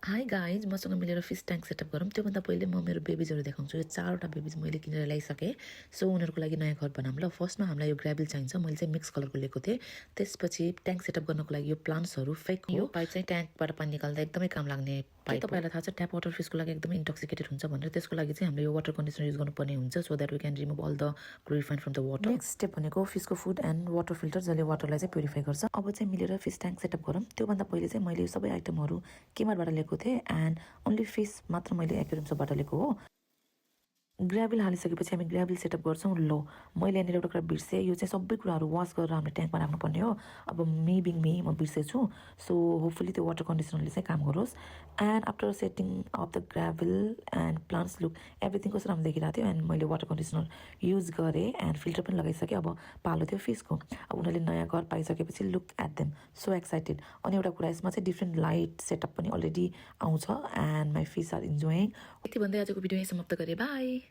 Hi guys मसँग मिलेर fees tank setup गरौँ। त्योभन्दा पहिले म मेरो बेबिजहरू देखाउँछु। यो 4वटा बेबिज मैले किनेर ल्याइसकेँ। सो उनीहरूको लागि नयाँ घर बनाऊँ ल। फर्स्टमा हामीलाई यो ग्राभल चाहिन्छ। मैले चाहिँ मिक्स कलरको लिएको थिएँ। त्यसपछि ट्याङ्क सेटअप गर्नको लागि यो प्लान्ट्सहरू फेक हो। यो पाइप चाहिँ ट्याङ्कबाट पानी निकाल्दा एकदमै काम लाग्ने पाइप। तपाईँलाई थाहा छ ट्याप वाटर फिसको लागि एकदमै इन्टोक्सिकेटेड हुन्छ भनेर। त्यसको लागि चाहिँ हामीले यो वाटर कन्डिसनर युज गर्नुपर्ने हुन्छ so that we can remove all the chlorine from the water. Next step भनेको फिसको फुड एन्ड वाटर फिल्टर जसले वाटरलाई चाहिँ प्युरिफाई गर्छ। अब चाहिँ मिलेर फिस ट्याङ्क सेटअप गरौँ। त्योभन्दा पहिले चाहिँ मैले यो सबै आइटमहरू केमारबाट लिएको थिएँ एन्ड ओन्ली फिस मात्र मैले एक्वेरियमबाट लिएको हो। ग्राभल हालिसकेपछि हामी ग्राभल सेटअप गर्छौँ। लो मैले यहाँनिर एउटा कुरा बिर्सेँ। यो चाहिँ सबै कुराहरू वास गरेर हामीले ट्याङ्कमा राख्नुपर्ने हो। अब मे बिङ मे म बिर्सेछु। सो होपफुली त्यो वाटर कन्डिसनरले चाहिँ काम गरोस्। And after setting of the gravel and plants look everything कस्तो राम्रो देखिरहेको थियो। एन्ड मैले वाटर कन्डिसनर युज गरेँ एन्ड फिल्टर पनि लगाइसकेँ। अब पालो थियो फिसको। अब उनीहरूले नयाँ घर पाइसकेपछि look at them so excited. अनि एउटा कुरा यसमा चाहिँ डिफ्रेन्ट लाइट सेटअप पनि अलरेडी आउँछ and my fish are enjoying. यति भन्दै आजको भिडियो यहीँ समाप्त गरेँ। बाई।